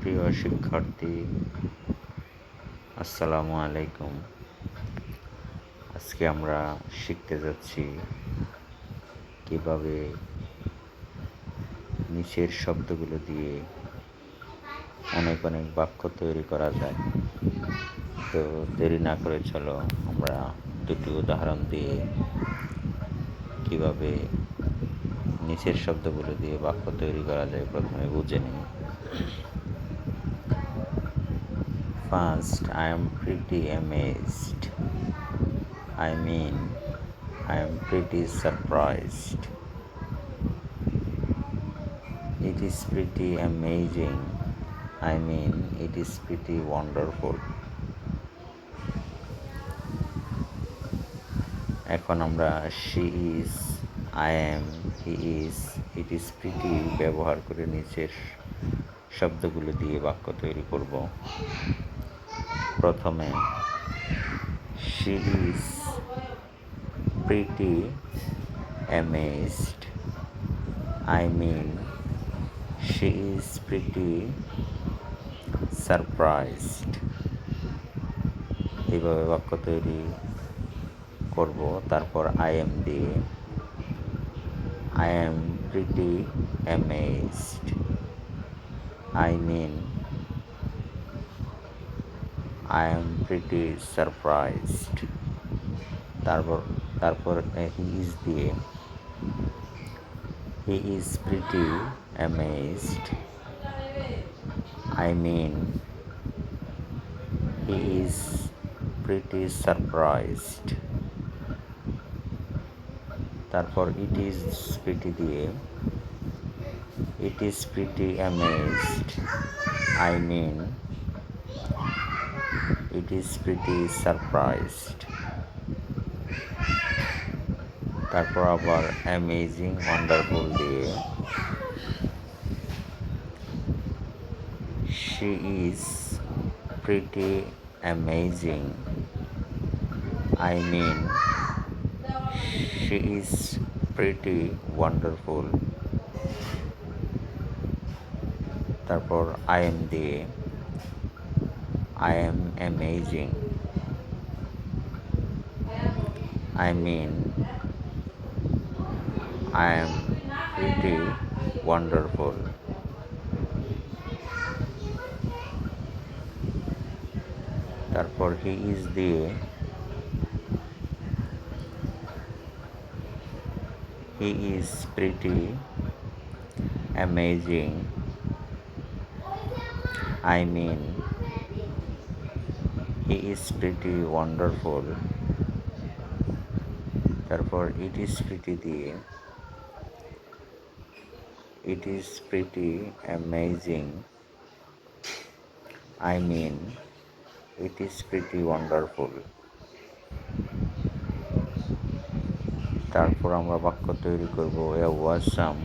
প্রিয় শিক্ষার্থী, আসসালামু আলাইকুম। আজকে আমরা শিখতে যাচ্ছি কিভাবে নিচের শব্দগুলো দিয়ে অনেক বাক্য তৈরি করা যায়। তো দেরি না করে চলো আমরা দুটি উদাহরণ দিয়ে কিভাবে নিচের শব্দগুলো দিয়ে বাক্য তৈরি করা যায় প্রথমে বুঝে নিই। First, I am pretty amazed. I am pretty surprised. It is pretty amazing. It is pretty wonderful. এখন আমরা she is, I am, he is, it is pretty ব্যবহার করে নিচের শব্দগুলো দিয়ে বাক্য তৈরি করব। প্রথমে she is pretty amazed. She is pretty surprised. এইভাবে বাক্য তৈরি করব। তারপর I am দিয়ে I am pretty amazed. I am pretty surprised. তারপর he is দিয়ে he is pretty amazed. He is pretty surprised. তারপর it is pretty দিয়ে it is pretty amazed. It is pretty surprised. তারপর আবার amazing wonderful দিয়ে she is pretty amazing. She is pretty wonderful. তারপর I am দিয়ে I am amazing. I am pretty wonderful. তারপর he is দিয়ে he is pretty amazing. He is pretty wonderful. তারপর it is pretty দিয়ে it is pretty amazing. It is pretty wonderful. তারপর আমরা বাক্য তৈরি করব awesome,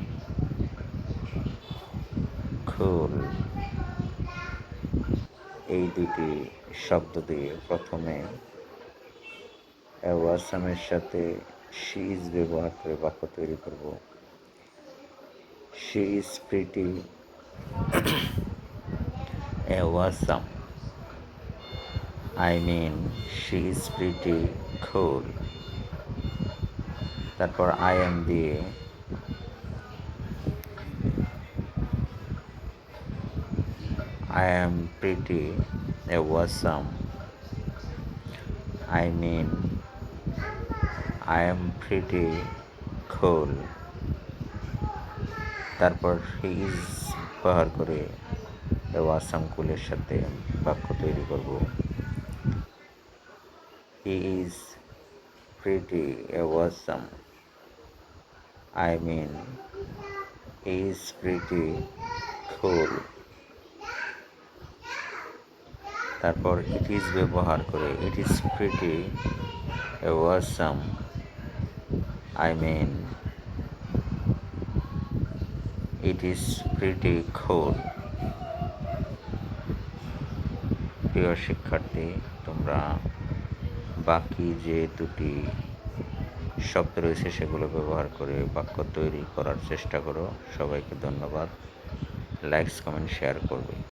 cool। এই দুটি শব্দ দিয়ে প্রথমে awesome এর সাথে she is ব্যবহার করে বাক্য তৈরি করব। She is pretty awesome. She is pretty cool. তারপর I am দিয়ে I am pretty awesome. I am pretty cool. তারপর he is ব্যবহার করে awesome কুলের সাথে বাক্য তৈরি করব। He is pretty awesome. He is pretty cool. তারপর it is ব্যবহার করে it is pretty awesome. It is pretty cool. প্রিয় শিক্ষার্থী, তোমরা বাকি যে দুটি শব্দ রয়েছে সেগুলো ব্যবহার করে বাক্য তৈরি করার চেষ্টা করো। সবাইকে ধন্যবাদ। লাইকস, কমেন্ট, শেয়ার করবে।